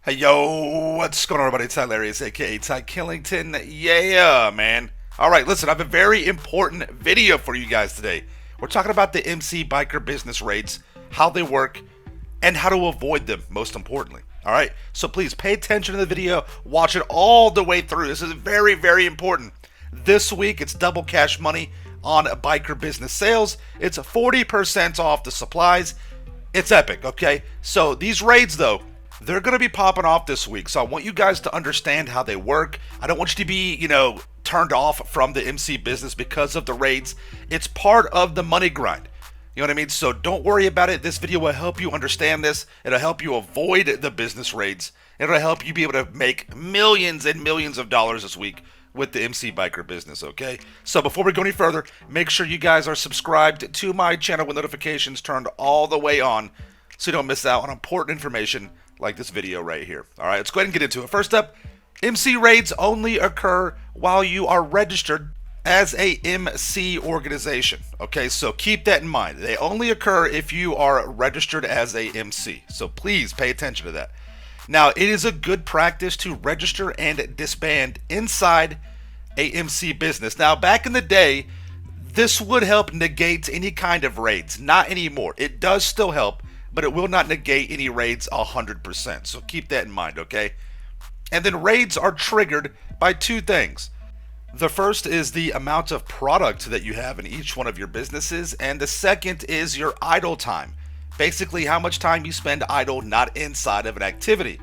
Hey yo, what's going on everybody? It's Tylarious, aka Ty Killington. Yeah, man. Alright, listen, I have a very important video for you guys today. We're talking about the MC Biker business raids, how they work, and how to avoid them, most importantly. Alright, so please pay attention to the video, watch it all the way through. This is very, very important. This week, it's double cash money on biker business sales. It's 40% off the supplies. It's epic, okay? So these raids, though, they're going to be popping off this week. So I want you guys to understand how they work. I don't want you to be, turned off from the MC business because of the raids. It's part of the money grind. You know what I mean? So don't worry about it. This video will help you understand this. It'll help you avoid the business raids. It'll help you be able to make millions and millions of dollars this week with the MC Biker business, okay? So before we go any further, make sure you guys are subscribed to my channel with notifications turned all the way on so you don't miss out on important information like this video right here. All right, let's go ahead and get into it. First up, MC raids only occur while you are registered as a MC organization. Okay, so keep that in mind. They only occur if you are registered as a MC. So please pay attention to that. Now, it is a good practice to register and disband inside a MC business. Now, back in the day, this would help negate any kind of raids. Not anymore. It does still help, but it will not negate any raids 100%. So keep that in mind, okay? And then raids are triggered by two things. The first is the amount of product that you have in each one of your businesses, and the second is your idle time. Basically, how much time you spend idle not inside of an activity.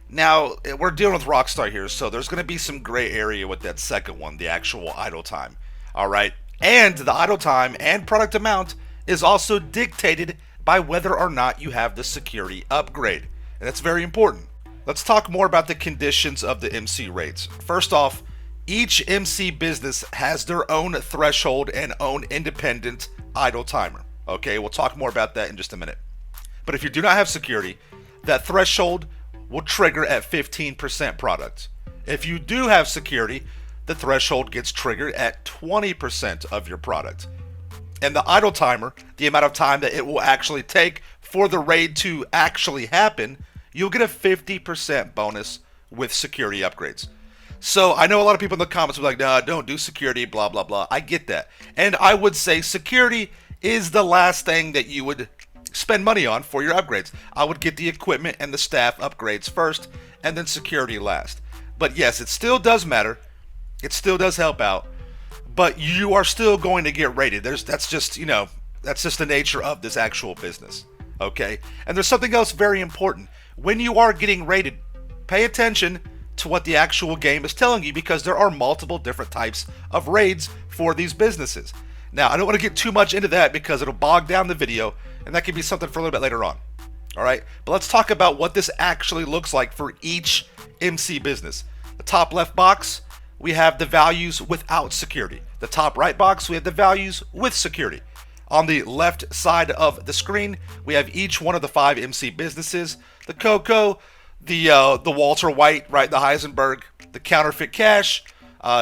Now, we're dealing with Rockstar here, so there's going to be some gray area with that second one, the actual idle time. All right? And the idle time and product amount is also dictated by whether or not you have the security upgrade. And that's very important. Let's talk more about the conditions of the MC raids. First off, each MC business has their own threshold and own independent idle timer. Okay, we'll talk more about that in just a minute. But if you do not have security, that threshold will trigger at 15% product. If you do have security, the threshold gets triggered at 20% of your product. And the idle timer, the amount of time that it will actually take for the raid to actually happen, you'll get a 50% bonus with security upgrades. So I know a lot of people in the comments will be like, no, don't do security, blah, blah, blah. I get that. And I would say security is the last thing that you would spend money on for your upgrades. I would get the equipment and the staff upgrades first, and then security last. But yes, it still does matter. It still does help out. But you are still going to get rated. That's just the nature of this actual business. Okay? And there's something else very important. When you are getting rated, pay attention to what the actual game is telling you, because there are multiple different types of raids for these businesses. Now, I don't want to get too much into that because it'll bog down the video, and that could be something for a little bit later on. All right? But let's talk about what this actually looks like for each MC business. The top left box, we have the values without security. The top right box, we have the values with security. On the left side of the screen, we have each one of the 5 MC businesses. The Coco, the Walter White, right, the Heisenberg, the Counterfeit Cash,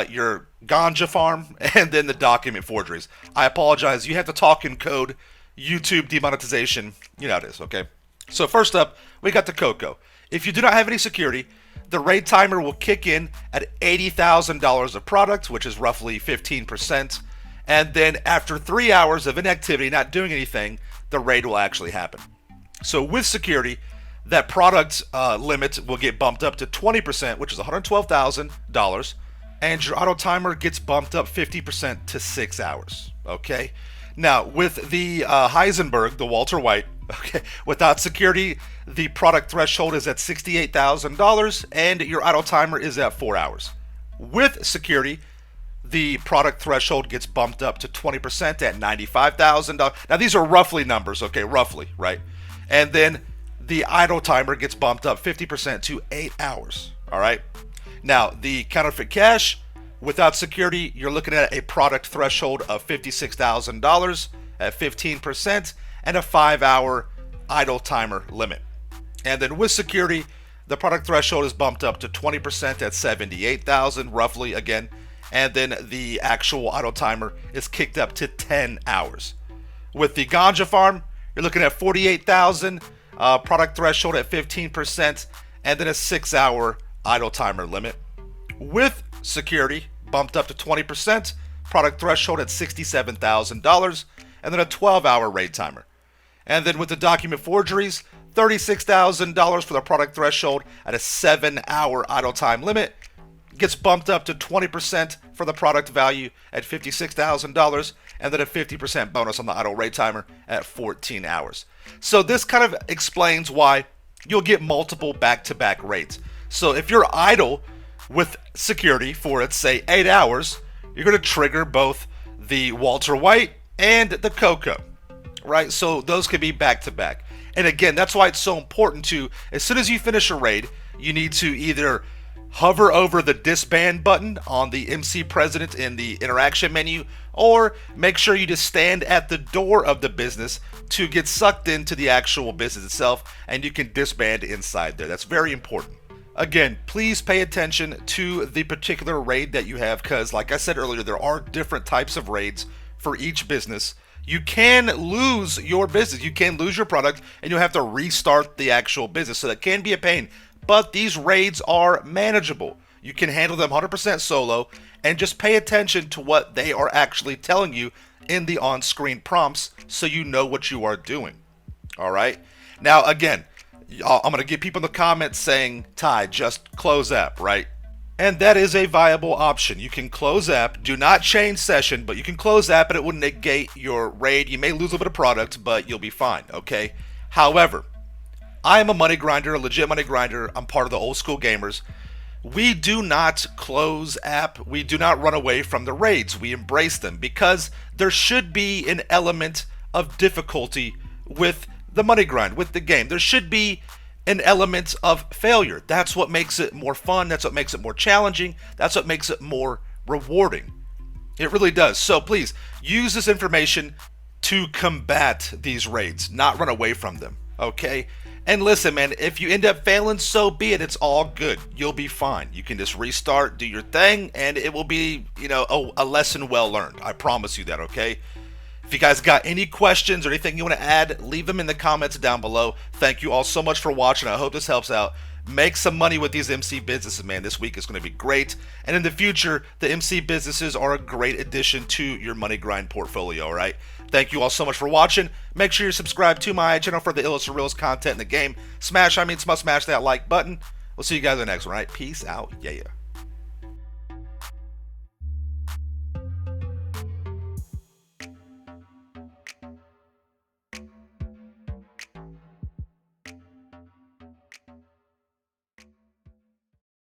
your Ganja Farm, and then the document forgeries. I apologize, you have to talk in code. YouTube demonetization, you know how it is, okay? So first up, we got the Coco. If you do not have any security, the raid timer will kick in at $80,000 of product, which is roughly 15%. And then after 3 hours of inactivity, not doing anything, the raid will actually happen. So with security, that product limit will get bumped up to 20%, which is $112,000. And your auto timer gets bumped up 50% to 6 hours. Okay? Now, with the Heisenberg, the Walter White, okay, without security, the product threshold is at $68,000 and your auto timer is at 4 hours. With security, the product threshold gets bumped up to 20% at $95,000. Now, these are roughly numbers, okay, roughly, right? And then the idle timer gets bumped up 50% to 8 hours, all right? Now, the Counterfeit Cash, without security, you're looking at a product threshold of $56,000 at 15% and a 5-hour idle timer limit. And then with security, the product threshold is bumped up to 20% at $78,000 roughly again. And then the actual idle timer is kicked up to 10 hours. With the Ganja Farm, you're looking at $48,000, product threshold at 15%, and then a 6-hour idle timer limit. With security bumped up to 20%, product threshold at $67,000, and then a 12-hour raid timer. And then with the document forgeries, $36,000 for the product threshold at a 7-hour idle time limit. Gets bumped up to 20% for the product value at $56,000, and then a 50% bonus on the idle raid timer at 14 hours. So this kind of explains why you'll get multiple back-to-back raids. So if you're idle with security for, let's say, 8 hours, you're going to trigger both the Walter White and the Coco, right? So those could be back-to-back. And again, that's why it's so important to, as soon as you finish a raid, you need to either hover over the disband button on the MC President in the interaction menu, or make sure you just stand at the door of the business to get sucked into the actual business itself, and you can disband inside there. That's very important. Again, please pay attention to the particular raid that you have, because like I said earlier, there are different types of raids for each business. You can lose your business, you can lose your product, and you'll have to restart the actual business, so that can be a pain. But these raids are manageable. You can handle them 100% solo, and just pay attention to what they are actually telling you in the on-screen prompts so you know what you are doing. Alright? Now, again, I'm going to get people in the comments saying, Ty, just close app, right? And that is a viable option. You can close app, do not change session, but you can close app and it will negate your raid. You may lose a little bit of product, but you'll be fine, okay? However, I am a money grinder, a legit money grinder. I'm part of the old school gamers. We do not close app. We do not run away from the raids. We embrace them because there should be an element of difficulty with the money grind, with the game. There should be an element of failure. That's what makes it more fun. That's what makes it more challenging. That's what makes it more rewarding. It really does. So please use this information to combat these raids, not run away from them, okay? And listen, man, if you end up failing, so be it. It's all good. You'll be fine. You can just restart, do your thing, and it will be, a lesson well learned. I promise you that, okay? If you guys got any questions or anything you want to add, leave them in the comments down below. Thank you all so much for watching. I hope this helps out. Make some money with these MC businesses, man. This week is going to be great. And in the future, the MC businesses are a great addition to your money grind portfolio, all right? Thank you all so much for watching. Make sure you're subscribed to my channel for the illest and realest content in the game. Smash that like button. We'll see you guys in the next one, all right? Peace out. Yeah.